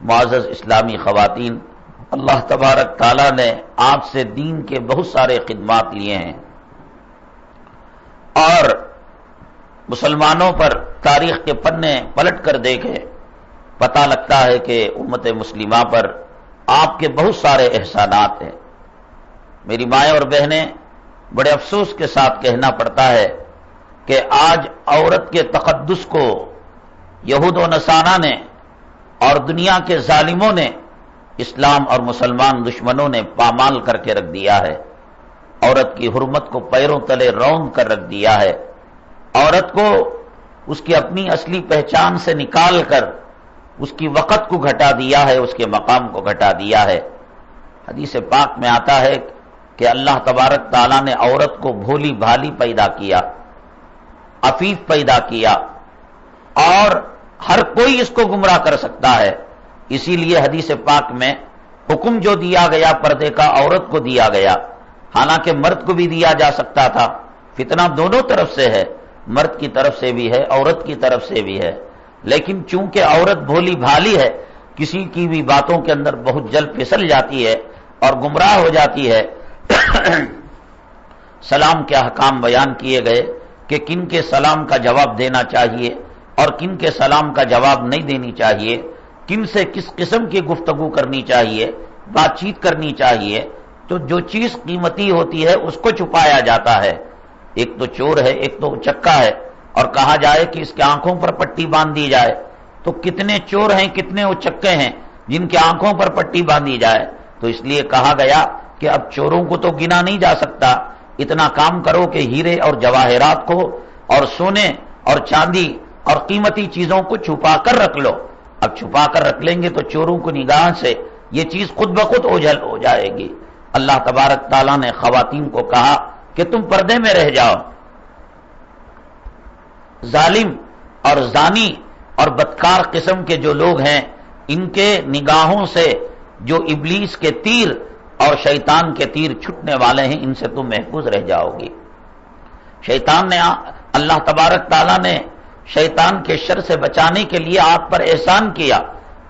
معزز اسلامی خواتین، اللہ تبارک تعالیٰ نے آپ سے دین کے بہت سارے خدمات لیے ہیں، اور مسلمانوں پر تاریخ کے پنے پلٹ کر دیکھیں پتہ لگتا ہے کہ امت مسلمہ پر آپ کے بہت سارے احسانات ہیں۔ میری مائیں اور بہنیں، بڑے افسوس کے ساتھ کہنا پڑتا ہے کہ آج عورت کے تقدس کو یہود و نصارہ نے اور دنیا کے ظالموں نے، اسلام اور مسلمان دشمنوں نے پامال کر کے رکھ دیا ہے۔ عورت کی حرمت کو پیروں تلے روند کر رکھ دیا ہے۔ عورت کو اس کی اپنی اصلی پہچان سے نکال کر اس کی وقت کو گھٹا دیا ہے، اس کے مقام کو گھٹا دیا ہے۔ حدیث پاک میں آتا ہے کہ اللہ تبارک تعالیٰ نے عورت کو بھولی بھالی پیدا کیا، عفیف پیدا کیا، اور ہر کوئی اس کو گمراہ کر سکتا ہے۔ اسی لیے حدیث پاک میں حکم جو دیا گیا پردے کا، عورت کو دیا گیا، حالانکہ مرد کو بھی دیا جا سکتا تھا۔ فتنہ دونوں طرف سے ہے، مرد کی طرف سے بھی ہے، عورت کی طرف سے بھی ہے، لیکن چونکہ عورت بھولی بھالی ہے، کسی کی بھی باتوں کے اندر بہت جلد پھسل جاتی ہے اور گمراہ ہو جاتی ہے۔ سلام کے احکام بیان کیے گئے کہ کن کے سلام کا جواب دینا چاہیے اور کن کے سلام کا جواب نہیں دینی چاہیے، کن سے کس قسم کی گفتگو کرنی چاہیے، بات چیت کرنی چاہیے۔ تو جو چیز قیمتی ہوتی ہے اس کو چھپایا جاتا ہے۔ ایک تو چور ہے، ایک تو چکا ہے، اور کہا جائے کہ اس کے آنکھوں پر پٹی باندھ دی جائے، تو کتنے چور ہیں، کتنے وہ چکے ہیں جن کے آنکھوں پر پٹی باندھی جائے۔ تو اس لیے کہا گیا کہ اب چوروں کو تو گنا نہیں جا سکتا، اتنا کام کرو کہ ہیرے اور جواہرات کو اور سونے اور چاندی اور قیمتی چیزوں کو چھپا کر رکھ لو۔ اب چھپا کر رکھ لیں گے تو چوروں کو نگاہ سے یہ چیز خود بخود اوجھل ہو جائے گی۔ اللہ تبارک تعالیٰ نے خواتین کو کہا کہ تم پردے میں رہ جاؤ۔ ظالم اور زانی اور بدکار قسم کے جو لوگ ہیں، ان کے نگاہوں سے جو ابلیس کے تیر اور شیطان کے تیر چھٹنے والے ہیں، ان سے تم محفوظ رہ جاؤ گی۔ شیطان نے، اللہ تبارک تعالیٰ نے شیطان کے شر سے بچانے کے لیے آپ پر احسان کیا۔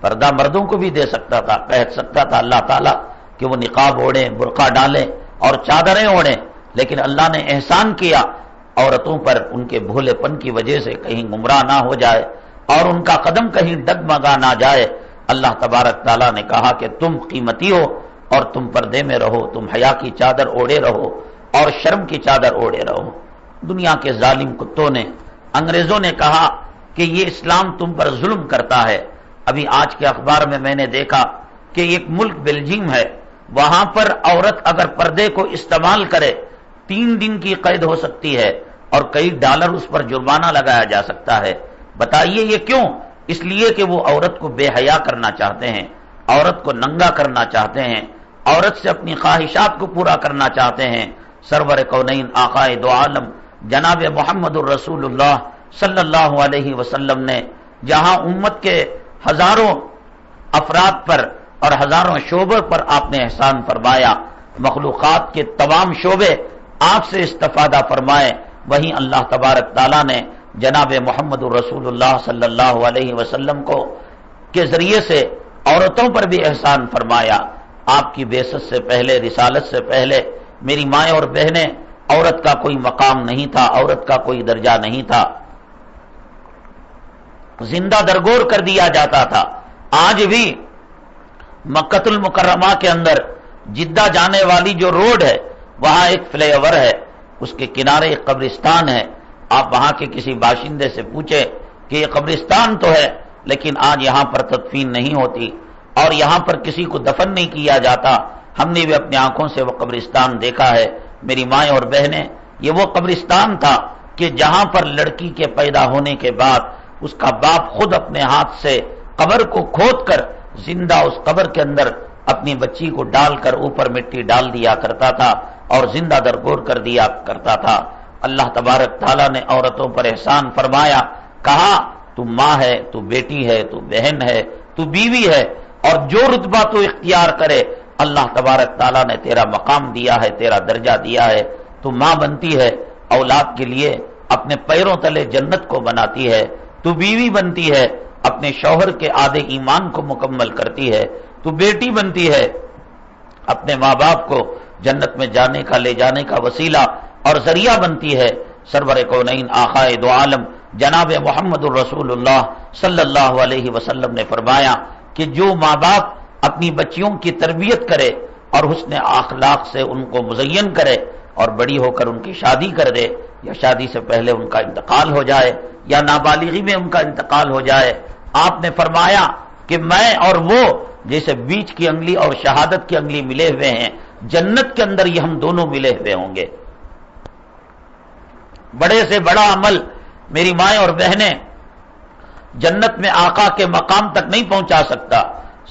پردہ مردوں کو بھی دے سکتا تھا، کہہ سکتا تھا اللہ تعالیٰ کہ وہ نقاب اوڑھیں، برقع ڈالیں اور چادریں اوڑھیں، لیکن اللہ نے احسان کیا عورتوں پر، ان کے بھولے پن کی وجہ سے کہیں گمراہ نہ ہو جائے اور ان کا قدم کہیں ڈگمگا نہ جائے۔ اللہ تبارک تعالیٰ نے کہا کہ تم قیمتی ہو اور تم پردے میں رہو، تم حیا کی چادر اوڑھے رہو اور شرم کی چادر اوڑھے رہو۔ دنیا کے ظالم کتوں نے، انگریزوں نے کہا کہ یہ اسلام تم پر ظلم کرتا ہے۔ ابھی آج کے اخبار میں نے دیکھا کہ ایک ملک بیلجیم ہے، وہاں پر عورت اگر پردے کو استعمال کرے 3 دن کی قید ہو سکتی ہے اور کئی ڈالر اس پر جرمانہ لگایا جا سکتا ہے۔ بتائیے یہ کیوں؟ اس لیے کہ وہ عورت کو بے حیا کرنا چاہتے ہیں، عورت کو ننگا کرنا چاہتے ہیں، عورت سے اپنی خواہشات کو پورا کرنا چاہتے ہیں۔ سرور کونین آقائے دو عالم جناب محمد الرسول اللہ صلی اللہ علیہ وسلم نے جہاں امت کے ہزاروں افراد پر اور ہزاروں شعبوں پر آپ نے احسان فرمایا، مخلوقات کے تمام شعبے آپ سے استفادہ فرمائے، وہیں اللہ تبارک تعالیٰ نے جناب محمد الرسول اللہ صلی اللہ علیہ وسلم کو کے ذریعے سے عورتوں پر بھی احسان فرمایا۔ آپ کی بعثت سے پہلے، رسالت سے پہلے میری مائیں اور بہنیں، عورت کا کوئی مقام نہیں تھا، عورت کا کوئی درجہ نہیں تھا، زندہ درگور کر دیا جاتا تھا۔ آج بھی مکہ المکرمہ کے اندر جدہ جانے والی جو روڈ ہے، وہاں ایک فلائی اوور ہے، اس کے کنارے ایک قبرستان ہے۔ آپ وہاں کے کسی باشندے سے پوچھیں کہ یہ قبرستان تو ہے لیکن آج یہاں پر تدفین نہیں ہوتی اور یہاں پر کسی کو دفن نہیں کیا جاتا۔ ہم نے بھی اپنی آنکھوں سے وہ قبرستان دیکھا ہے۔ میری مائیں اور بہنیں، یہ وہ قبرستان تھا کہ جہاں پر لڑکی کے پیدا ہونے کے بعد اس کا باپ خود اپنے ہاتھ سے قبر کو کھود کر زندہ اس قبر کے اندر اپنی بچی کو ڈال کر اوپر مٹی ڈال دیا کرتا تھا اور زندہ درگور کر دیا کرتا تھا۔ اللہ تبارک تعالیٰ نے عورتوں پر احسان فرمایا، کہا تو ماں ہے، تو بیٹی ہے، تو بہن ہے، تو بیوی ہے، اور جو رتبہ تو اختیار کرے اللہ تبارک تعالیٰ نے تیرا مقام دیا ہے، تیرا درجہ دیا ہے۔ تو ماں بنتی ہے، اولاد کے لیے اپنے پیروں تلے جنت کو بناتی ہے، تو بیوی بنتی ہے، اپنے شوہر کے آدھے ایمان کو مکمل کرتی ہے، تو بیٹی بنتی ہے، اپنے ماں باپ کو جنت میں جانے کا، لے جانے کا وسیلہ اور ذریعہ بنتی ہے۔ سرور کونین آقائے دو عالم جناب محمد الرسول اللہ صلی اللہ علیہ وسلم نے فرمایا کہ جو ماں باپ اپنی بچیوں کی تربیت کرے اور حسن اخلاق سے ان کو مزین کرے اور بڑی ہو کر ان کی شادی کر دے، یا شادی سے پہلے ان کا انتقال ہو جائے یا نابالغی میں ان کا انتقال ہو جائے، آپ نے فرمایا کہ میں اور وہ جیسے بیچ کی انگلی اور شہادت کی انگلی ملے ہوئے ہیں، جنت کے اندر یہ ہم دونوں ملے ہوئے ہوں گے۔ بڑے سے بڑا عمل میری مائیں اور بہنیں جنت میں آقا کے مقام تک نہیں پہنچا سکتا۔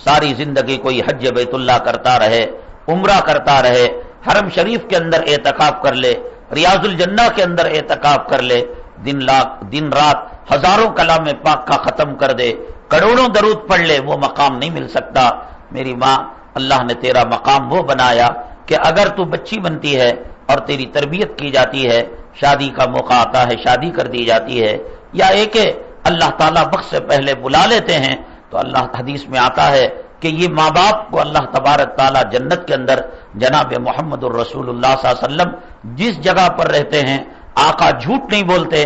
ساری زندگی کوئی حج بیت اللہ کرتا رہے، عمرہ کرتا رہے، حرم شریف کے اندر اعتکاف کر لے، ریاض الجنہ کے اندر اعتکاف کر لے، دن رات ہزاروں کلام پاک کا ختم کر دے، کروڑوں درود پڑھ لے، وہ مقام نہیں مل سکتا۔ میری ماں، اللہ نے تیرا مقام وہ بنایا کہ اگر تو بچی بنتی ہے اور تیری تربیت کی جاتی ہے، شادی کا موقع آتا ہے، شادی کر دی جاتی ہے، یا ایک اللہ تعالیٰ وقت سے پہلے بلا لیتے ہیں، تو اللہ حدیث میں آتا ہے کہ یہ ماں باپ کو اللہ تبارک تعالیٰ جنت کے اندر جناب محمد الرسول اللہ صلی اللہ علیہ وسلم جس جگہ پر رہتے ہیں، آقا جھوٹ نہیں بولتے،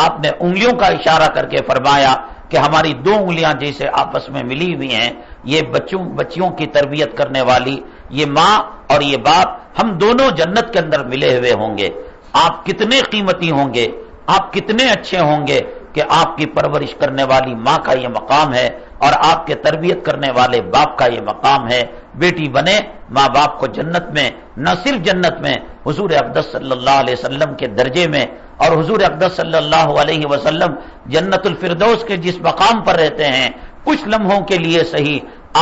آپ نے انگلیوں کا اشارہ کر کے فرمایا کہ ہماری دو انگلیاں جیسے آپس میں ملی ہوئی ہیں، یہ بچیوں کی تربیت کرنے والی یہ ماں اور یہ باپ، ہم دونوں جنت کے اندر ملے ہوئے ہوں گے۔ آپ کتنے قیمتی ہوں گے، آپ کتنے اچھے ہوں گے کہ آپ کی پرورش کرنے والی ماں کا یہ مقام ہے اور آپ کے تربیت کرنے والے باپ کا یہ مقام ہے۔ بیٹی بنے ماں باپ کو جنت میں، نہ صرف جنت میں، حضور اقدس صلی اللہ علیہ وسلم کے درجے میں، اور حضور اقدس صلی اللہ علیہ وسلم جنت الفردوس کے جس مقام پر رہتے ہیں، کچھ لمحوں کے لیے صحیح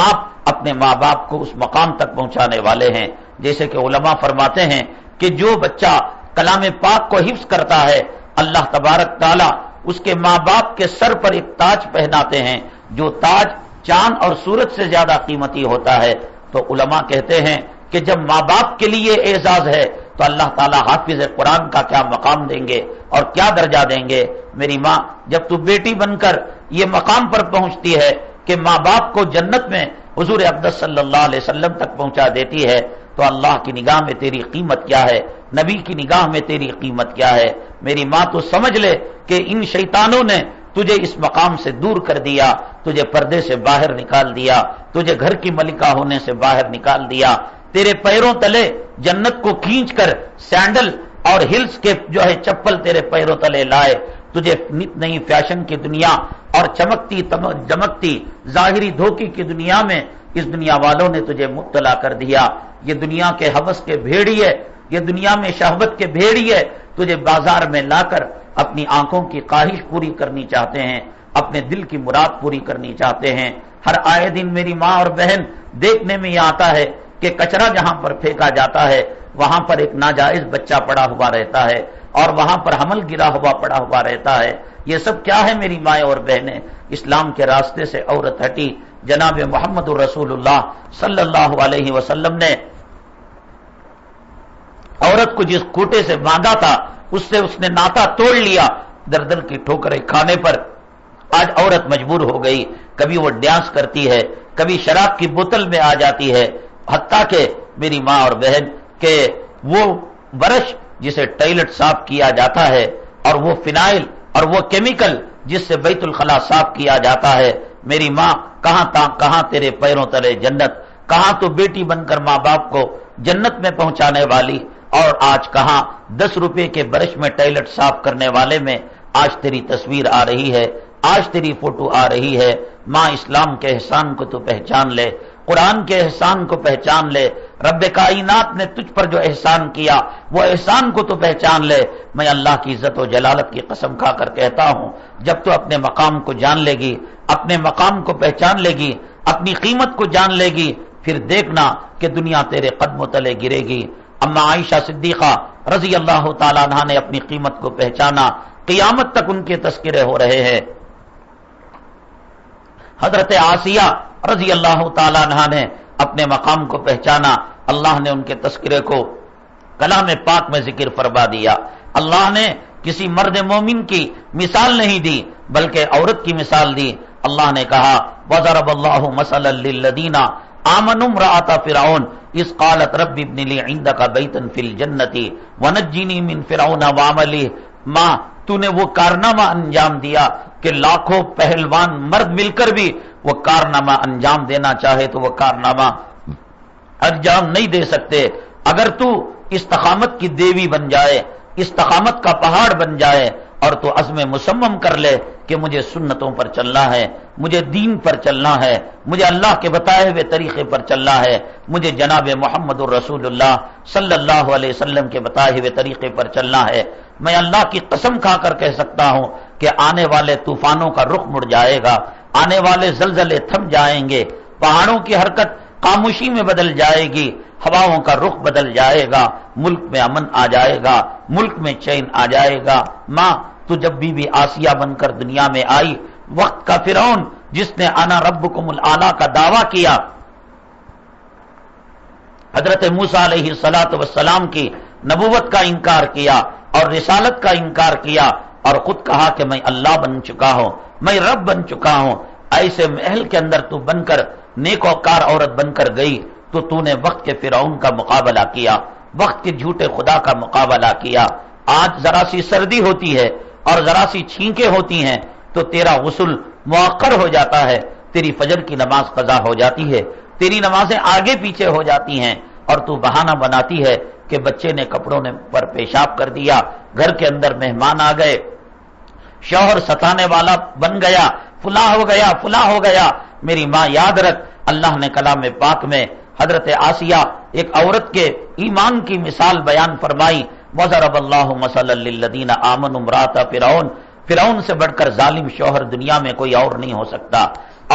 آپ اپنے ماں باپ کو اس مقام تک پہنچانے والے ہیں۔ جیسے کہ علماء فرماتے ہیں کہ جو بچہ کلام پاک کو حفظ کرتا ہے، اللہ تبارک تعالیٰ اس کے ماں باپ کے سر پر ایک تاج پہناتے ہیں، جو تاج چاند اور سورج سے زیادہ قیمتی ہوتا ہے۔ تو علماء کہتے ہیں کہ جب ماں باپ کے لیے اعزاز ہے تو اللہ تعالیٰ حافظ قرآن کا کیا مقام دیں گے اور کیا درجہ دیں گے۔ میری ماں، جب تو بیٹی بن کر یہ مقام پر پہنچتی ہے کہ ماں باپ کو جنت میں حضور اقدس صلی اللہ علیہ وسلم تک پہنچا دیتی ہے، تو اللہ کی نگاہ میں تیری قیمت کیا ہے، نبی کی نگاہ میں تیری قیمت کیا ہے۔ میری ماں، تو سمجھ لے کہ ان شیطانوں نے تجھے اس مقام سے دور کر دیا، تجھے پردے سے باہر نکال دیا، تجھے گھر کی ملکہ ہونے سے باہر نکال دیا، تیرے پیروں تلے جنت کو کھینچ کر سینڈل اور ہلز کے جو ہے چپل تیرے پیروں تلے لائے، تجھے نت نئی فیشن کی دنیا اور چمکتی دمکتی ظاہری دھوکے کی دنیا میں اس دنیا والوں نے تجھے مبتلا کر دیا۔ یہ دنیا کے ہوس کے بھیڑیے، یہ دنیا میں شہوت کے بھیڑیے تجھے بازار میں لا کر اپنی آنکھوں کی خواہش پوری کرنی چاہتے ہیں، اپنے دل کی مراد پوری کرنی چاہتے ہیں۔ ہر آئے دن میری ماں اور بہن دیکھنے میں یہ آتا ہے کہ کچرا جہاں پر پھینکا جاتا ہے وہاں پر ایک ناجائز بچہ پڑا ہوا رہتا ہے اور وہاں پر حمل گرا ہوا پڑا ہوا رہتا ہے۔ یہ سب کیا ہے میری مائیں اور بہنیں؟ اسلام کے راستے سے عورت ہٹی۔ جناب محمد رسول اللہ صلی اللہ علیہ وسلم نے عورت کو جس کوٹے سے باندھا تھا اس سے اس نے ناتا توڑ لیا، در در کی ٹھوکریں کھانے پر آج عورت مجبور ہو گئی، کبھی وہ ڈانس کرتی ہے، کبھی شراب کی بوتل میں آ جاتی ہے، حتیٰ کہ میری ماں اور بہن کہ وہ برش جسے ٹوائلٹ صاف کیا جاتا ہے اور وہ فنائل اور وہ کیمیکل جس سے بیت الخلاء صاف کیا جاتا ہے، میری ماں کہاں تیرے پیروں تلے جنت، کہاں تو بیٹی بن کر ماں باپ کو جنت میں پہنچانے والی، اور آج کہاں 10 روپے کے برش میں ٹوائلٹ صاف کرنے والے میں آج تیری تصویر آ رہی ہے، آج تیری فوٹو آ رہی ہے۔ ماں، اسلام کے احسان کو تو پہچان لے، قرآن کے احسان کو پہچان لے، رب کائنات نے تجھ پر جو احسان کیا وہ احسان کو تو پہچان لے۔ میں اللہ کی عزت و جلالت کی قسم کھا کر کہتا ہوں، جب تو اپنے مقام کو جان لے گی، اپنے مقام کو پہچان لے گی، اپنی قیمت کو جان لے گی، پھر دیکھنا کہ دنیا تیرے قدموں تلے گرے گی۔ اما عائشہ صدیقہ رضی اللہ تعالیٰ عنہ نے اپنی قیمت کو پہچانا، قیامت تک ان کے تذکرے ہو رہے ہیں۔ حضرت آسیہ رضی اللہ تعالیٰ عنہ نے اپنے مقام کو پہچانا، اللہ نے ان کے تذکرے کو کلام پاک میں ذکر فرما دیا۔ اللہ نے کسی مرد مومن کی مثال نہیں دی بلکہ عورت کی مثال دی۔ اللہ نے کہا وَضَرَبَ اللَّهُ مَثَلًا لِّلَّذِينَ آمَنُوا امْرَأَتَ فِرْعَوْنَ إِذْ قَالَتْ رَبِّ ابْنِ لِي عِندَكَ بَيْتًا فِي الْجَنَّةِ وَنَجِّنِي مِنْ فِرْعَوْنَ وَعَمَلِهِ ماں تو نے وہ کارنامہ انجام دیا کہ لاکھوں پہلوان مرد مل کر بھی وہ کارنامہ انجام دینا چاہے تو وہ کارنامہ انجام نہیں دے سکتے. اگر تو استقامت کی دیوی بن جائے، استقامت کا پہاڑ بن جائے اور تو عزم مصمم کر لے کہ مجھے سنتوں پر چلنا ہے، مجھے دین پر چلنا ہے، مجھے اللہ کے بتائے ہوئے طریقے پر چلنا ہے، مجھے جناب محمد الرسول اللہ صلی اللہ علیہ وسلم کے بتائے ہوئے طریقے پر چلنا ہے، میں اللہ کی قسم کھا کر کہہ سکتا ہوں کہ آنے والے طوفانوں کا رخ مڑ جائے گا، آنے والے زلزلے تھم جائیں گے، پہاڑوں کی حرکت خاموشی میں بدل جائے گی، ہواؤں کا رخ بدل جائے گا، ملک میں امن آ جائے گا، ملک میں چین آ جائے گا. ماں تو جب بی بی آسیہ بن کر دنیا میں آئی، وقت کا فرعون جس نے انا ربکم الاعلی کا دعویٰ کیا، حضرت موسیٰ علیہ السلام کی نبوت کا انکار کیا اور رسالت کا انکار کیا اور خود کہا کہ میں اللہ بن چکا ہوں، میں رب بن چکا ہوں، ایسے محل کے اندر تو بن کر نیک وقار عورت بن کر گئی تو نے وقت کے فرعون کا مقابلہ کیا، وقت کے جھوٹے خدا کا مقابلہ کیا. آج ذرا سی سردی ہوتی ہے اور ذرا سی چھینکیں ہوتی ہیں تو تیرا غسل مؤخر ہو جاتا ہے، تیری فجر کی نماز قضا ہو جاتی ہے، تیری نمازیں آگے پیچھے ہو جاتی ہیں اور تو بہانہ بناتی ہے کہ بچے نے کپڑوں نے پر پیشاب کر دیا، گھر کے اندر مہمان آ گئے، شوہر ستانے والا بن گیا، فلاں ہو گیا فلاں ہو گیا. میری ماں یاد رکھ، اللہ نے کلام پاک میں حضرت آسیہ ایک عورت کے ایمان کی مثال بیان فرمائی. وَضَرَبَ اللَّهُ مَثَلًا لِّلَّذِينَ آمَنُوا امْرَأَتَ فِرْعَوْنَ، فرعون سے بڑھ کر ظالم شوہر دنیا میں کوئی اور نہیں ہو سکتا،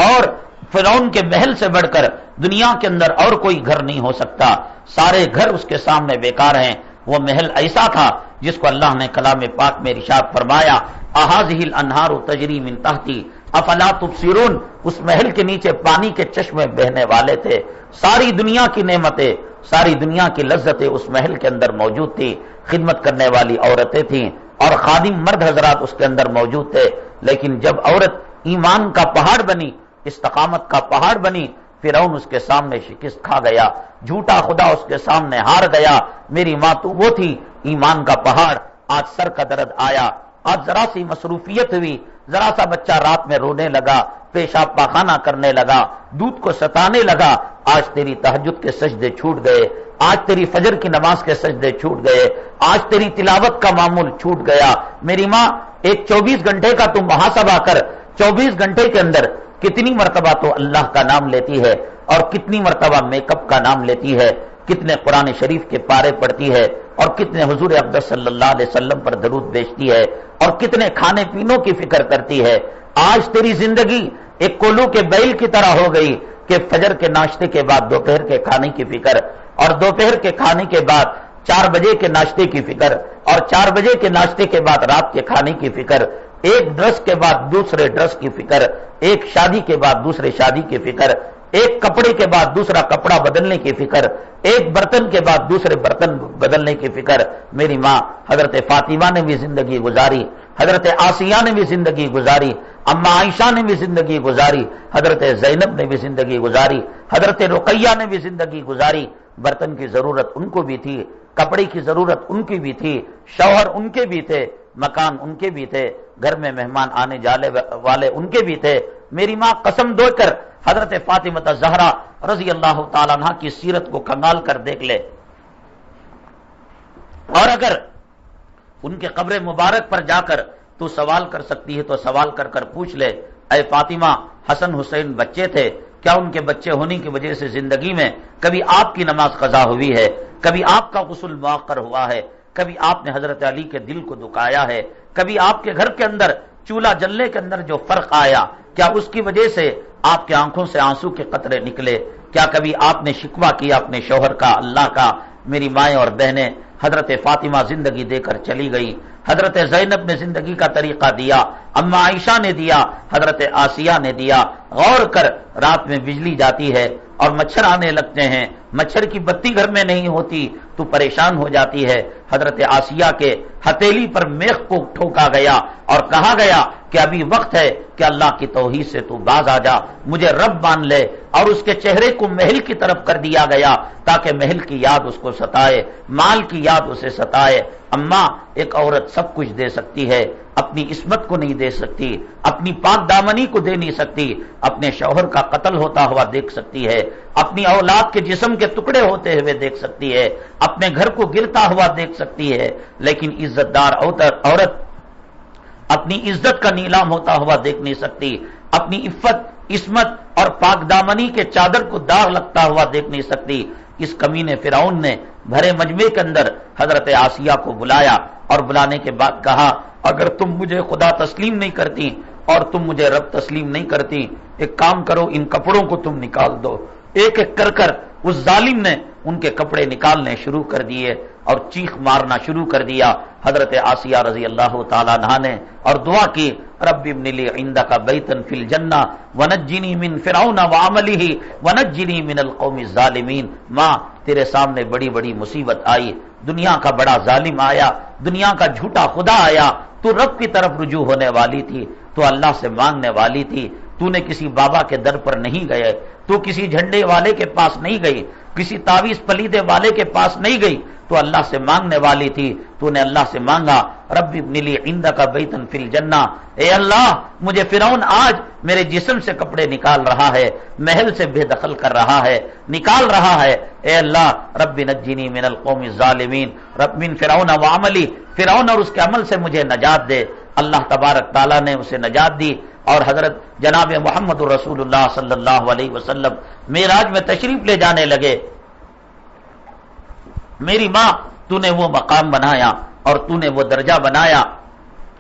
اور فرعون کے محل سے بڑھ کر دنیا کے اندر اور کوئی گھر نہیں ہو سکتا، سارے گھر اس کے سامنے بیکار ہیں. وہ محل ایسا تھا جس کو اللہ نے کلام پاک میں ارشاد فرمایا اَهَٰذِهِ الْأَنْهَارُ تَجْرِي مِن تَحْتِي افلا تبصرون. اس محل کے نیچے پانی کے چشمے بہنے والے تھے، ساری دنیا کی نعمتیں، ساری دنیا کی لذتیں اس محل کے اندر موجود تھی، خدمت کرنے والی عورتیں تھیں اور خادم مرد حضرات اس کے اندر موجود تھے. لیکن جب عورت ایمان کا پہاڑ بنی، استقامت کا پہاڑ بنی، فرعون اس کے سامنے شکست کھا گیا، جھوٹا خدا اس کے سامنے ہار گیا. میری ماں تو وہ تھی ایمان کا پہاڑ، آج سر کا درد آیا، آج ذرا سی مصروفیت ہوئی، ذرا سا بچہ رات میں رونے لگا، پیشاب پاخانہ کرنے لگا، دودھ کو ستانے لگا، آج تیری تہجد کے سجدے چھوٹ گئے، آج تیری فجر کی نماز کے سجدے چھوٹ گئے، آج تیری تلاوت کا معمول چھوٹ گیا. میری ماں ایک 24 گھنٹے کا تم محاسبہ کر، 24 گھنٹے کے اندر کتنی مرتبہ تو اللہ کا نام لیتی ہے اور کتنی مرتبہ میک اپ کا نام لیتی ہے، کتنے قرآن شریف کے پارے پڑھتی ہے اور کتنے حضور اقدس صلی اللہ علیہ وسلم پر درود بیچتی ہے اور کتنے کھانے پینوں کی فکر کرتی ہے. آج تیری زندگی ایک کولو کے بیل کی طرح ہو گئی کہ فجر کے ناشتے کے بعد دوپہر کے کھانے کی فکر اور دوپہر کے کھانے کے بعد 4 بجے کے ناشتے کی فکر اور 4 بجے کے ناشتے کے بعد رات کے کھانے کی فکر، ایک ڈریس کے بعد دوسرے ڈریس کی فکر، ایک شادی کے بعد دوسرے شادی کی فکر، ایک کپڑے کے بعد دوسرا کپڑا بدلنے کی فکر، ایک برتن کے بعد دوسرے برتن بدلنے کی فکر. میری ماں حضرت فاطمہ نے بھی زندگی گزاری، حضرت آسیہ نے بھی زندگی گزاری، اما عائشہ نے بھی زندگی گزاری، حضرت زینب نے بھی زندگی گزاری، حضرت رقیہ نے بھی زندگی گزاری. برتن کی ضرورت ان کو بھی تھی، کپڑے کی ضرورت ان کی بھی تھی، شوہر ان کے بھی تھے، مکان ان کے بھی تھے، گھر میں مہمان آنے جانے والے ان کے بھی تھے. میری ماں قسم دو کر حضرت فاطمہ الزہرا رضی اللہ تعالیٰ عنہ کی سیرت کو کھنگال کر دیکھ لے، اور اگر ان کے قبر مبارک پر جا کر تو سوال کر سکتی ہے تو سوال کر کر پوچھ لے، اے فاطمہ حسن حسین بچے تھے، کیا ان کے بچے ہونے کی وجہ سے زندگی میں کبھی آپ کی نماز قضا ہوئی ہے، کبھی آپ کا غسل مؤخر ہوا ہے، کبھی آپ نے حضرت علی کے دل کو دکھایا ہے، کبھی آپ کے گھر کے اندر چولہا جلنے کے اندر جو فرق آیا کیا اس کی وجہ سے آپ کی آنکھوں سے آنسو کے قطرے نکلے، کیا کبھی آپ نے شکوہ کیا اپنے شوہر کا اللہ کا؟ میری مائیں اور بہنیں، حضرت فاطمہ زندگی دے کر چلی گئی، حضرت زینب نے زندگی کا طریقہ دیا، اما عائشہ نے دیا، حضرت آسیہ نے دیا۔ غور کر، رات میں بجلی جاتی ہے اور مچھر آنے لگتے ہیں، مچھر کی بتی گھر میں نہیں ہوتی تو پریشان ہو جاتی ہے۔ حضرت آسیہ کے ہتھیلی پر میخ کو ٹھوکا گیا اور کہا گیا کہ ابھی وقت ہے کہ اللہ کی توحید سے تو باز آ جا، مجھے رب مان لے، اور اس کے چہرے کو محل کی طرف کر دیا گیا تاکہ محل کی یاد اس کو ستائے، مال کی یاد اسے ستائے۔ اما، ایک عورت سب کچھ دے سکتی ہے، اپنی عصمت کو نہیں دے سکتی، اپنی پاک دامنی کو دے نہیں سکتی، اپنے شوہر کا قتل ہوتا ہوا دیکھ سکتی ہے، اپنی اولاد کے جسم کے ٹکڑے ہوتے ہوئے دیکھ سکتی ہے، اپنے گھر کو گرتا ہوا دیکھ سکتی ہے، لیکن عزت دار عورت اپنی عزت کا نیلام ہوتا ہوا دیکھ نہیں سکتی، اپنی عفت، عصمت اور پاک دامنی کے چادر کو داغ لگتا ہوا دیکھ نہیں سکتی۔ اس کمینے فرعون نے بھرے مجمع کے اندر حضرت آسیہ کو بلایا اور بلانے کے بعد کہا، اگر تم مجھے خدا تسلیم نہیں کرتی اور تم مجھے رب تسلیم نہیں کرتی، ایک کام کرو، ان کپڑوں کو تم نکال دو۔ ایک ایک کر کر اس ظالم نے ان کے کپڑے نکالنے شروع کر دیے اور چیخ مارنا شروع کر دیا۔ حضرت آسیہ رضی اللہ تعالیٰ عنہ نے اور دعا کی، رب ابن لی عندک بیتا فی الجنہ ونجنی من فرعون وعملہ ونجنی من القوم الظالمین۔ ماں، تیرے سامنے بڑی بڑی مصیبت آئی، دنیا کا بڑا ظالم آیا، دنیا کا جھوٹا خدا آیا، تو رب کی طرف رجوع ہونے والی تھی، تو اللہ سے مانگنے والی تھی، تو نے کسی بابا کے در پر نہیں گئے، تو کسی جھنڈے والے کے پاس نہیں گئی، کسی تعویذ پلیدے والے کے پاس نہیں گئی، تو اللہ سے مانگنے والی تھی، تو نے اللہ سے مانگا، رب ابن لی عندک بیتا فی الجنہ۔ اے اللہ، مجھے فرعون آج میرے جسم سے کپڑے نکال رہا ہے، محل سے بے دخل کر رہا ہے، نکال رہا ہے، اے اللہ رب نجنی من القوم الظالمین، رب من فرعون وعملی، فرعون اور اس کے عمل سے مجھے نجات دے۔ اللہ تبارک تعالیٰ نے اسے نجات دی، اور حضرت جناب محمد رسول اللہ صلی اللہ علیہ وسلم معراج میں تشریف لے جانے لگے۔ میری ماں، تو نے وہ مقام بنایا اور تو نے وہ درجہ بنایا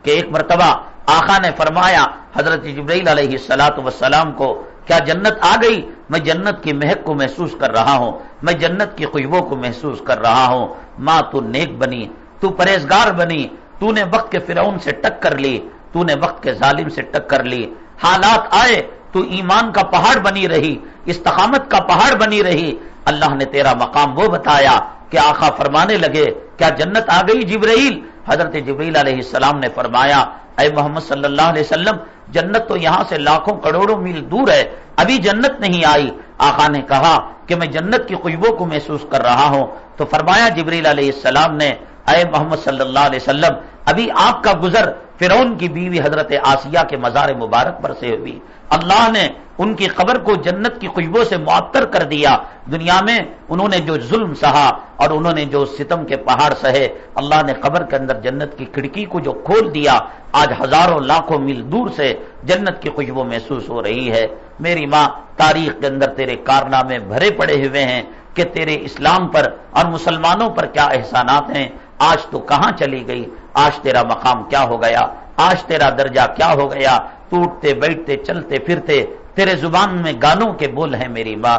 کہ ایک مرتبہ آقا نے فرمایا حضرت جبرائیل علیہ السلام کو، کیا جنت آ گئی؟ میں جنت کی مہک کو محسوس کر رہا ہوں، میں جنت کی خوشبو کو محسوس کر رہا ہوں۔ ماں، تو نیک بنی، تو پرہیزگار بنی، تو نے وقت کے فرعون سے ٹکر لی، تو نے وقت کے ظالم سے ٹکر لی، حالات آئے تو ایمان کا پہاڑ بنی رہی، استقامت کا پہاڑ بنی رہی۔ اللہ نے تیرا مقام وہ بتایا کہ آقا فرمانے لگے، کیا جنت آ گئی جبرائیل؟ حضرت جبرائیل علیہ السلام نے فرمایا، اے محمد صلی اللہ علیہ وسلم، جنت تو یہاں سے لاکھوں کروڑوں میل دور ہے، ابھی جنت نہیں آئی۔ آقا نے کہا کہ میں جنت کی خوشبو کو محسوس کر رہا ہوں، تو فرمایا جبرائیل علیہ السلام نے، اے محمد صلی اللہ علیہ وسلم، ابھی آپ کا گزر فرعون کی بیوی حضرت آسیہ کے مزار مبارک پر سے ہوئی، اللہ نے ان کی قبر کو جنت کی خوشبو سے معطر کر دیا۔ دنیا میں انہوں نے جو ظلم سہا اور انہوں نے جو ستم کے پہاڑ سہے، اللہ نے قبر کے اندر جنت کی کھڑکی کو جو کھول دیا، آج ہزاروں لاکھوں میل دور سے جنت کی خوشبو محسوس ہو رہی ہے۔ میری ماں، تاریخ کے اندر تیرے کارنامے بھرے پڑے ہوئے ہیں کہ تیرے اسلام پر اور مسلمانوں پر کیا احسانات ہیں۔ آج تو کہاں چلی گئی؟ آج تیرا مقام کیا ہو گیا؟ آج تیرا درجہ کیا ہو گیا؟ تو اٹھتے بیٹھتے چلتے پھرتے تیرے زبان میں گانوں کے بول ہیں میری ماں۔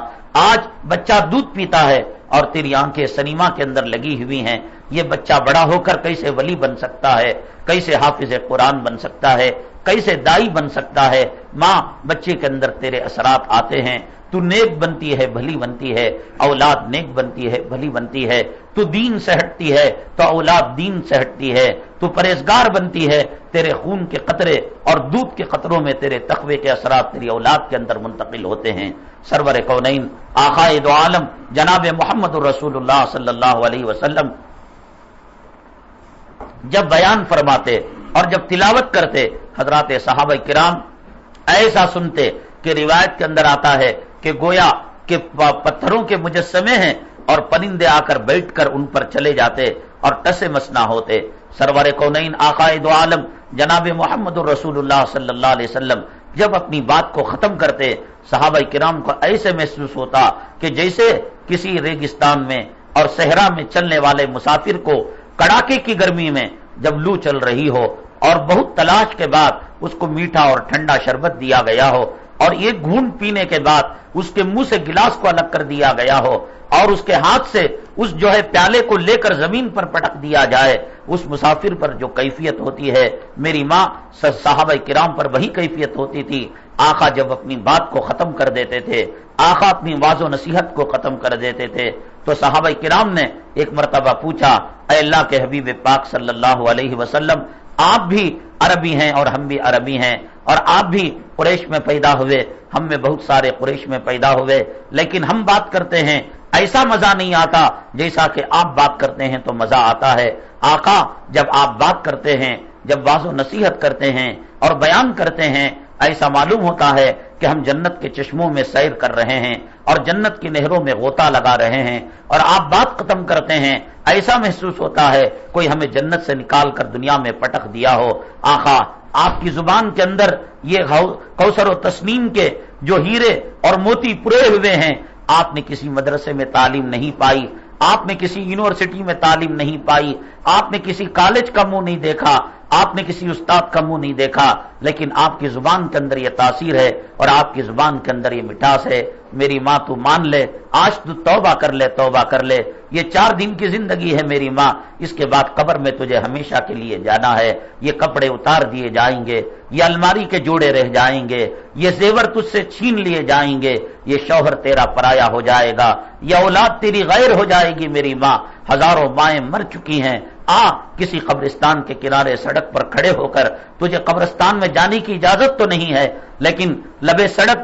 آج بچہ دودھ پیتا ہے اور تیری آنکھیں سنیما کے اندر لگی ہوئی ہیں، یہ بچہ بڑا ہو کر کیسے ولی بن سکتا ہے، کیسے حافظ قرآن بن سکتا ہے، کیسے دائی بن سکتا ہے؟ ماں، بچے کے اندر تیرے اثرات آتے ہیں، تو نیک بنتی ہے، بھلی بنتی ہے، اولاد نیک بنتی ہے، بھلی بنتی ہے، تو دین سے ہٹتی ہے تو اولاد دین سے ہٹتی ہے، تو پرہیزگار بنتی ہے، تیرے خون کے قطرے اور دودھ کے قطروں میں تیرے تقوی کے اثرات تیری اولاد کے اندر منتقل ہوتے ہیں۔ سرور کونین آقائے دو عالم جناب محمد رسول اللہ صلی اللہ علیہ وسلم جب بیان فرماتے اور جب تلاوت کرتے، حضرات صحابہ کرام ایسا سنتے کہ روایت کے اندر آتا ہے کہ گویا کہ پتھروں کے مجسمے ہیں اور پرندے آ کر بیٹھ کر ان پر چلے جاتے اور ٹسے مس نہ ہوتے۔ سرور کونین آقائے دو عالم جناب محمد رسول اللہ صلی اللہ علیہ وسلم جب اپنی بات کو ختم کرتے، صحابہ کرام کو ایسے محسوس ہوتا کہ جیسے کسی ریگستان میں اور صحرا میں چلنے والے مسافر کو کڑاکے کی گرمی میں جب لو چل رہی ہو اور بہت تلاش کے بعد اس کو میٹھا اور ٹھنڈا شربت دیا گیا ہو، اور ایک گھونٹ پینے کے بعد اس کے منہ سے گلاس کو الگ کر دیا گیا ہو اور اس کے ہاتھ سے اس جو ہے پیالے کو لے کر زمین پر پٹک دیا جائے، اس مسافر پر جو کیفیت ہوتی ہے، میری ماں صحابہ کرام پر وہی کیفیت ہوتی تھی۔ آقا جب اپنی بات کو ختم کر دیتے تھے، آقا اپنی واض و نصیحت کو ختم کر دیتے تھے، تو صحابہ کرام نے ایک مرتبہ پوچھا، اے اللہ کے حبیب پاک صلی اللہ علیہ وسلم، آپ بھی عربی ہیں اور ہم بھی عربی ہیں، اور آپ بھی قریش میں پیدا ہوئے، ہم میں بہت سارے قریش میں پیدا ہوئے، لیکن ہم بات کرتے ہیں ایسا مزہ نہیں آتا جیسا کہ آپ بات کرتے ہیں تو مزہ آتا ہے۔ آقا جب آپ بات کرتے ہیں، جب واض و نصیحت کرتے ہیں اور بیان کرتے ہیں، ایسا معلوم ہوتا ہے کہ ہم جنت کے چشموں میں سیر کر رہے ہیں اور جنت کی نہروں میں غوطہ لگا رہے ہیں، اور آپ بات ختم کرتے ہیں، ایسا محسوس ہوتا ہے کوئی ہمیں جنت سے نکال کر دنیا میں پٹک دیا ہو۔ آقا آپ کی زبان کے اندر یہ کوثر و تسنیم کے جو ہیرے اور موتی پرے ہوئے ہیں، آپ نے کسی مدرسے میں تعلیم نہیں پائی، آپ نے کسی یونیورسٹی میں تعلیم نہیں پائی، آپ نے کسی کالج کا منہ نہیں دیکھا، آپ نے کسی استاد کا منہ نہیں دیکھا، لیکن آپ کی زبان کے اندر یہ تاثیر ہے اور آپ کی زبان کے اندر یہ مٹھاس ہے۔ میری ماں تو مان لے، آج تو توبہ کر لے، توبہ کر لے، یہ 4 دن کی زندگی ہے میری ماں، اس کے بعد قبر میں تجھے ہمیشہ کے لیے جانا ہے، یہ کپڑے اتار دیے جائیں گے، یہ الماری کے جوڑے رہ جائیں گے، یہ زیور تجھ سے چھین لیے جائیں گے، یہ شوہر تیرا پرایا ہو جائے گا، یہ اولاد تیری غیر ہو جائے گی میری ماں، ہزاروں مائیں مر چکی ہیں، کسی قبرستان کے کنارے سڑک پر کھڑے ہو کر، تجھے قبرستان میں جانے کی اجازت تو نہیں ہے، لیکن لبے سڑک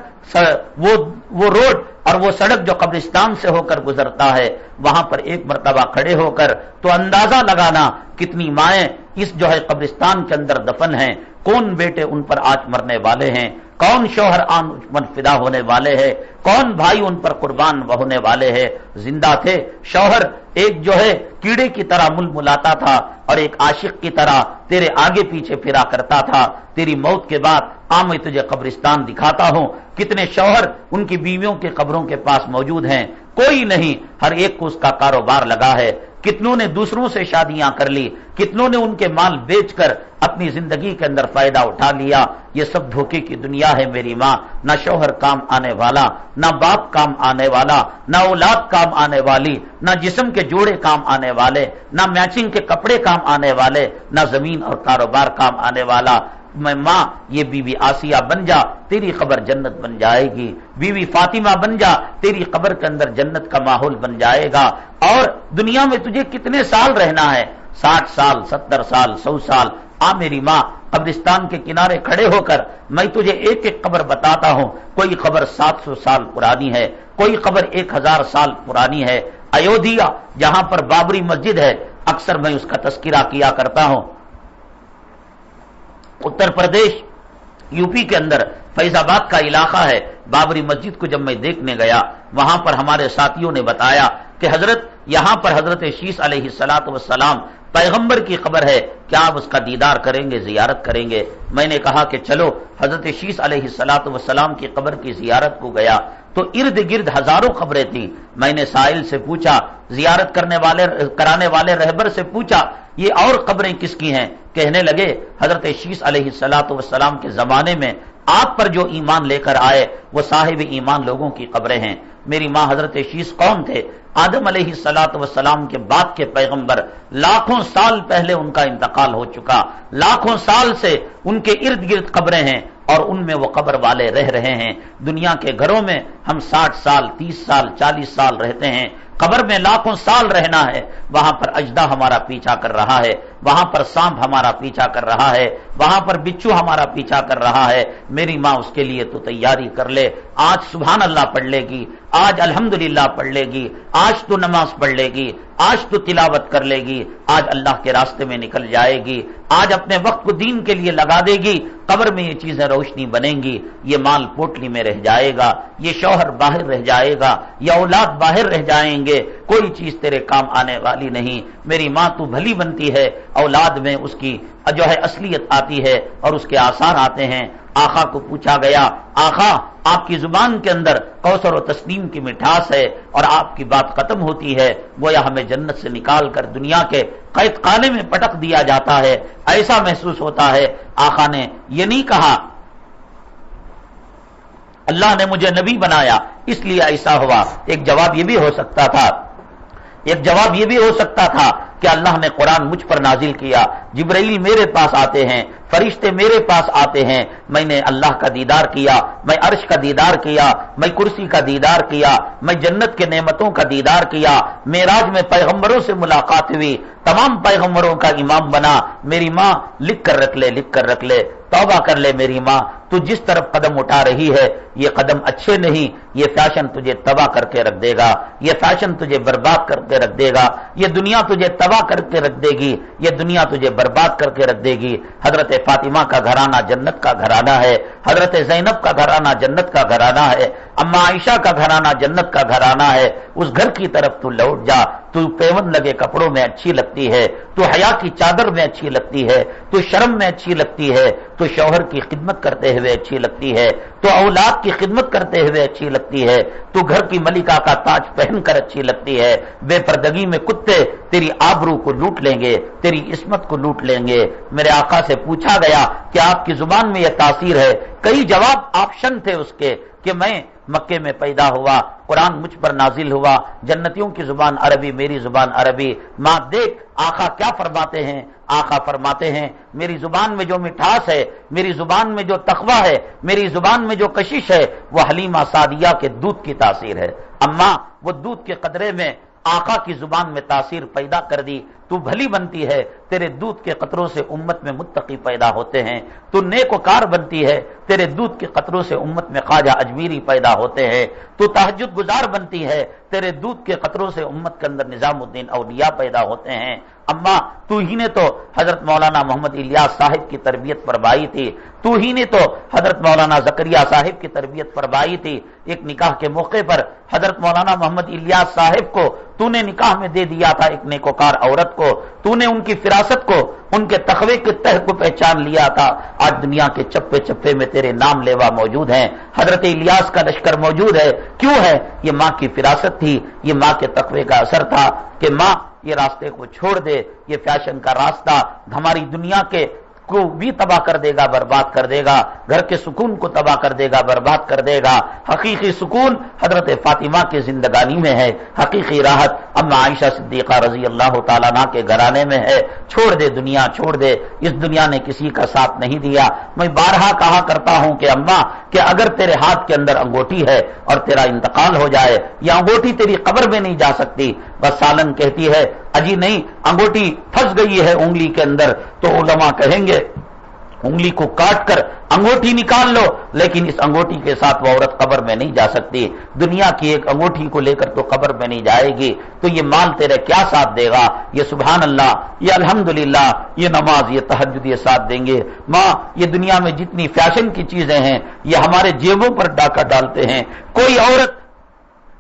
وہ روڈ اور وہ سڑک جو قبرستان سے ہو کر گزرتا ہے، وہاں پر ایک مرتبہ کھڑے ہو کر تو اندازہ لگانا کتنی مائیں اس جو ہے قبرستان کے اندر دفن ہیں، کون بیٹے ان پر آج مرنے والے ہیں، کون شوہر آن من فدا ہونے والے ہیں، کون بھائی ان پر قربان ہونے والے ہیں۔ زندہ تھے شوہر ایک جو ہے کیڑے کی طرح ململاتا تھا اور ایک عاشق کی طرح تیرے آگے پیچھے پھرا کرتا تھا، تیری موت کے بعد میں تجھے قبرستان دکھاتا ہوں، کتنے شوہر ان کی بیویوں کے قبروں کے پاس موجود ہیں، کوئی نہیں، ہر ایک کو اس کا کاروبار لگا ہے، کتنوں نے دوسروں سے شادیاں کر لی، کتنوں نے ان کے مال بیچ کر اپنی زندگی کے اندر فائدہ اٹھا لیا۔ یہ سب دھوکے کی دنیا ہے میری ماں، نہ شوہر کام آنے والا، نہ باپ کام آنے والا، نہ اولاد کام آنے والی، نہ جسم کے جوڑے کام آنے والے، نہ میچنگ کے کپڑے کام آنے والے، نہ زمین اور کاروبار کام آنے والا۔ میں ماں یہ بیوی آسیہ بن جا، تیری قبر جنت بن جائے گی، بیوی فاطمہ بن جا، تیری قبر کے اندر جنت کا ماحول بن جائے گا۔ اور دنیا میں تجھے کتنے سال رہنا ہے؟ 60 سال، 70 سال، 100 سال۔ میری ماں قبرستان کے کنارے کھڑے ہو کر میں تجھے ایک ایک قبر بتاتا ہوں، کوئی قبر 700 سال پرانی ہے، کوئی قبر 1000 سال پرانی ہے۔ ایودھیا جہاں پر بابری مسجد ہے، اکثر میں اس کا تذکرہ کیا کرتا ہوں۔ اتر پردیش یو پی کے اندر فیض آباد کا علاقہ ہے، بابری مسجد کو جب میں دیکھنے گیا، وہاں پر ہمارے ساتھیوں نے بتایا کہ حضرت یہاں پر حضرت شیس علیہ السلام پیغمبر کی قبر ہے، کیا آپ اس کا دیدار کریں گے، زیارت کریں گے؟ میں نے کہا کہ چلو۔ حضرت شیس علیہ السلام کی قبر کی زیارت کو گیا تو ارد گرد ہزاروں قبریں تھیں۔ میں نے سائل سے پوچھا، زیارت کرانے والے رہبر سے پوچھا، یہ اور قبریں کس کی ہیں؟ کہنے لگے حضرت شیس علیہ السلام کے زمانے میں آپ پر جو ایمان لے کر آئے وہ صاحب ایمان لوگوں کی قبریں ہیں۔ میری ماں حضرت شیس کون تھے؟ آدم علیہ السلام کے بعد کے پیغمبر، لاکھوں سال پہلے ان کا انتقال ہو چکا، لاکھوں سال سے ان کے ارد گرد قبریں ہیں اور ان میں وہ قبر والے رہ رہے ہیں۔ دنیا کے گھروں میں ہم 60 سال، 30 سال، 40 سال رہتے ہیں، قبر میں لاکھوں سال رہنا ہے۔ وہاں پر اژدہا ہمارا پیچھا کر رہا ہے، وہاں پر سانپ ہمارا پیچھا کر رہا ہے، وہاں پر بچھو ہمارا پیچھا کر رہا ہے۔ میری ماں اس کے لیے تو تیاری کر لے، آج سبحان اللہ پڑھ لے گی، آج الحمدللہ پڑھ لے گی، آج تو نماز پڑھ لے گی، آج تو تلاوت کر لے گی، آج اللہ کے راستے میں نکل جائے گی، آج اپنے وقت کو دین کے لیے لگا دے گی، قبر میں یہ چیزیں روشنی بنیں گی، یہ مال پوٹلی میں رہ جائے گا، یہ شوہر باہر رہ جائے گا، یہ اولاد باہر رہ جائیں گے، کوئی چیز تیرے کام آنے والی نہیں۔ میری ماں تو بھلی بنتی ہے، اولاد میں اس کی جو ہے اصلیت آتی ہے اور اس کے آثار آتے ہیں۔ آقا کو پوچھا گیا، آقا آپ کی زبان کے اندر کوثر و تسنیم کی مٹھاس ہے اور آپ کی بات ختم ہوتی ہے گویا ہمیں جنت سے نکال کر دنیا کے قید خانے میں پٹک دیا جاتا ہے، ایسا محسوس ہوتا ہے۔ آقا نے یہ نہیں کہا اللہ نے مجھے نبی بنایا اس لیے ایسا ہوا۔ ایک جواب یہ بھی ہو سکتا تھا، کہ اللہ نے قرآن مجھ پر نازل کیا، جبرائیل میرے پاس آتے ہیں، فرشتے میرے پاس آتے ہیں، میں نے اللہ کا دیدار کیا، میں عرش کا دیدار کیا، میں کرسی کا دیدار کیا، میں جنت کے نعمتوں کا دیدار کیا، معراج میں پیغمبروں سے ملاقات ہوئی، تمام پیغمبروں کا امام بنا۔ میری ماں لکھ کر رکھ لے، توبہ کر لے میری ماں، تو جس طرف قدم اٹھا رہی ہے یہ قدم اچھے نہیں، یہ فیشن تجھے تباہ کر کے رکھ دے گا، یہ فیشن تجھے برباد کر کے رکھ دے گا، یہ دنیا تجھے تباہ کر کے رکھ دے گی، یہ دنیا تجھے برباد کر کے رکھ دے گی۔ حضرت فاطمہ کا گھرانہ جنت کا گھرانہ ہے، حضرت زینب کا گھرانہ جنت کا گھرانہ ہے، اما عائشہ کا گھرانہ جنت کا گھرانہ ہے۔ اس گھر کی طرف تو لوٹ جا، تو پیون لگے کپڑوں میں اچھی لگتی ہے، تو حیا کی چادر میں اچھی لگتی ہے، تو شرم میں اچھی لگتی ہے، تو شوہر کی خدمت کرتے ہوئے اچھی لگتی ہے، تو اولاد کی خدمت کرتے ہوئے اچھی لگتی ہے، تو گھر کی ملکہ کا تاج پہن کر اچھی لگتی ہے۔ بے پردگی میں کتے تیری آبرو کو لوٹ لیں گے، تیری عصمت کو لوٹ لیں گے۔ میرے آقا سے پوچھا گیا کہ آپ کی زبان میں یہ تاثیر ہے، کئی جواب آپشن تھے اس کے کہ میں مکے میں پیدا ہوا، قرآن مجھ پر نازل ہوا، جنتیوں کی زبان عربی، میری زبان عربی۔ ماں دیکھ آقا کیا فرماتے ہیں، آقا فرماتے ہیں میری زبان میں جو مٹھاس ہے، میری زبان میں جو تقویٰ ہے، میری زبان میں جو کشش ہے، وہ حلیمہ سعدیہ کے دودھ کی تاثیر ہے۔ اماں وہ دودھ کے قطرے میں آقا کی زبان میں تاثیر پیدا کر دی، تو بھلی بنتی ہے، تیرے دودھ کے قطروں سے امت میں متقی پیدا ہوتے ہیں، تو نیک وکار بنتی ہے، تیرے دودھ کے قطروں سے امت میں خواجہ اجمیری پیدا ہوتے ہیں، تو تہجد گزار بنتی ہے، تیرے دودھ کے قطروں سے امت کے اندر نظام الدین اولیاء پیدا ہوتے ہیں۔ اما تو ہی نے تو حضرت مولانا محمد الیاس صاحب کی تربیت فرمائی تھی، تو ہی نے تو حضرت مولانا زکریا صاحب کی تربیت فرمائی تھی۔ ایک نکاح کے موقع پر حضرت مولانا محمد الیاس صاحب کو تو نے نکاح میں دے دیا تھا، ایک نیکوکار عورت کو، تو نے ان کی فراست کو، ان کے تقوی کے تہ کو پہچان لیا تھا۔ آج دنیا کے چپے چپے میں تیرے نام لیوا موجود ہیں، حضرت الیاس کا لشکر موجود ہے، کیوں ہے؟ یہ ماں کی فراست تھی، یہ ماں کے تقوی کا اثر تھا کہ ماں یہ راستے کو چھوڑ دے، یہ فیشن کا راستہ ہماری دنیا کے کو بھی تباہ کر دے گا، برباد کر دے گا، گھر کے سکون کو تباہ کر دے گا، برباد کر دے گا۔ حقیقی سکون حضرت فاطمہ کی زندگانی میں ہے، حقیقی راحت اما عائشہ صدیقہ رضی اللہ تعالیٰ عنہ کے گھرانے میں ہے۔ چھوڑ دے دنیا، چھوڑ دے، اس دنیا نے کسی کا ساتھ نہیں دیا۔ میں بارہا کہا کرتا ہوں کہ اماں کہ اگر تیرے ہاتھ کے اندر انگوٹھی ہے اور تیرا انتقال ہو جائے، یہ انگوٹھی تیری قبر میں نہیں جا سکتی۔ بس سالن کہتی ہے اجی نہیں، انگوٹھی پھنس گئی ہے انگلی کے اندر، تو علماء کہیں گے انگلی کو کاٹ کر انگوٹھی نکال لو، لیکن اس انگوٹھی کے ساتھ وہ عورت قبر میں نہیں جا سکتی۔ دنیا کی ایک انگوٹھی کو لے کر تو قبر میں نہیں جائے گی، تو یہ مال تیرے کیا ساتھ دے گا؟ یہ سبحان اللہ، یہ الحمدللہ، یہ نماز، یہ تہجد، یہ ساتھ دیں گے؟ ماں یہ دنیا میں جتنی فیشن کی چیزیں ہیں یہ ہمارے جیبوں پر ڈاکہ ڈالتے ہیں۔ کوئی عورت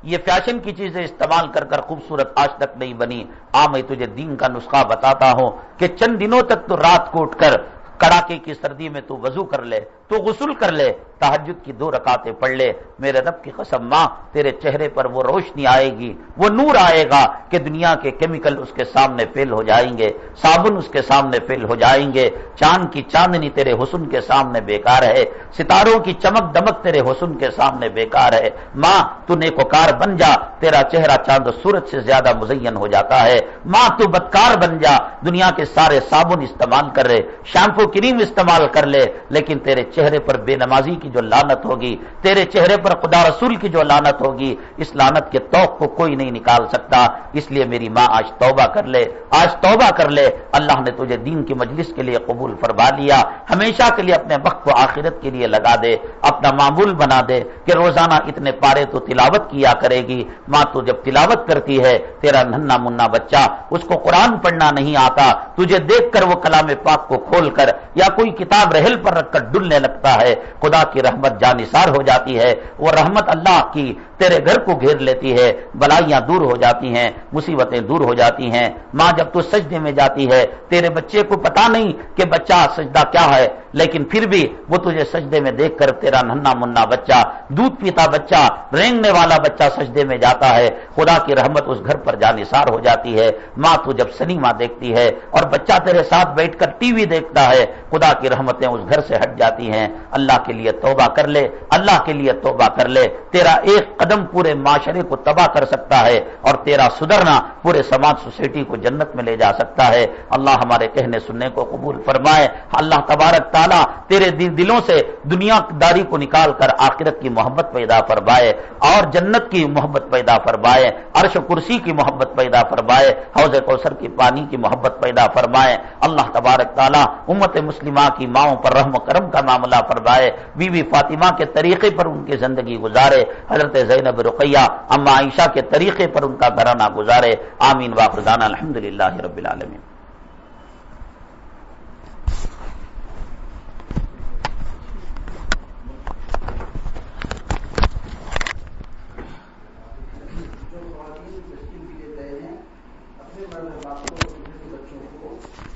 یہ فیشن کی چیزیں استعمال کر کر خوبصورت آج تک نہیں بنی۔ میں تجھے دین کا نسخہ بتاتا ہوں کہ چند دنوں تک تو رات کو اٹھ کر کڑاکے کی سردی میں تو وضو کر لے، تو غسل کر لے، تہجد کی 2 رکعتیں پڑھ لے۔ میرے رب کی قسم ماں تیرے چہرے پر وہ روشنی آئے گی، وہ نور آئے گا کہ دنیا کے کیمیکل اس کے سامنے فیل ہو جائیں گے، صابن اس کے سامنے فیل ہو جائیں گے، چاند کی چاندنی تیرے حسن کے سامنے بیکار ہے، ستاروں کی چمک دمک تیرے حسن کے سامنے بیکار ہے۔ ماں تو نیکوکار بن جا، تیرا چہرہ چاند و سورج سے زیادہ مزین ہو جاتا ہے۔ ماں تو بدکار بن جا، دنیا کے سارے صابن استعمال کر رہے، شیمپو کریم استعمال کر لے، لیکن تیرے چہرے پر بے نمازی کی جو لعنت ہوگی، تیرے چہرے پر خدا رسول کی جو لعنت ہوگی، اس لعنت کے توق کو کوئی نہیں نکال سکتا۔ اس لیے میری ماں آج توبہ کر لے، آج توبہ کر لے۔ اللہ نے تجھے دین کی مجلس کے لیے قبول فرما لیا، ہمیشہ کے لیے اپنے وقت کو آخرت کے لیے لگا دے، اپنا معمول بنا دے کہ روزانہ اتنے پارے تو تلاوت کیا کرے گی۔ ماں تو جب تلاوت کرتی ہے، تیرا ننھا منا بچہ اس کو قرآن پڑھنا نہیں آتا، تجھے دیکھ کر وہ کلام پاک کو کھول کر یا کوئی کتاب رحل پر رکھ کر ڈلنے لگتا ہے، خدا کی رحمت جانثار ہو جاتی ہے۔ وہ رحمت اللہ کی تیرے گھر کو گھیر لیتی ہے، بلائیاں دور ہو جاتی ہیں، مصیبتیں دور ہو جاتی ہیں۔ ماں جب تو سجدے میں جاتی ہے، تیرے بچے کو پتا نہیں کہ بچہ سجدہ کیا ہے، لیکن پھر بھی وہ تجھے سجدے میں دیکھ کر تیرا ننھا منا بچہ، دودھ پیتا بچہ، رینگنے والا بچہ سجدے میں جاتا ہے، خدا کی رحمت اس گھر پر جانثار ہو جاتی ہے۔ ماں تو جب سنیما دیکھتی ہے اور بچہ تیرے ساتھ بیٹھ کر ٹی وی دیکھتا ہے، خدا کی رحمتیں اس گھر سے ہٹ جاتی ہیں۔ اللہ کے لیے توبہ کر لے، اللہ کے لیے توبہ کر لے، تیرا ایک قدم پورے معاشرے کو تباہ کر سکتا ہے، اور تیرا سدھرنا پورے سماج سوسائٹی کو جنت میں لے جا سکتا ہے۔ اللہ ہمارے کہنے سننے کو قبول فرمائے۔ اللہ تبارک تعالیٰ تیرے دلوں سے دنیا داری کو نکال کر آخرت کی محبت پیدا فرمائے، اور جنت کی محبت پیدا فرمائے، عرش و کرسی کی محبت پیدا فرمائے، حوض کوثر کی پانی کی محبت پیدا فرمائے۔ اللہ تبارک تعالیٰ امت مسلمہ کی ماؤں پر رحم و کرم کا معاملہ فرمائے، بی بی فاطمہ کے طریقے پر ان کی زندگی گزارے، حضرت زینب رقیہ اما عائشہ کے طریقے پر ان کا گھرانہ گزارے۔ آمین وآخر دعوانا الحمدللہ رب العالمین۔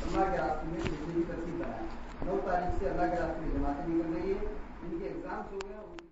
اللہ کے راستے میں بجلی کی ترتیب بنائیں۔ 9 تاریخ سے اللہ کے راستے میں جماعتیں نکل رہی ہے، جن کے ایگزامس ہو گئے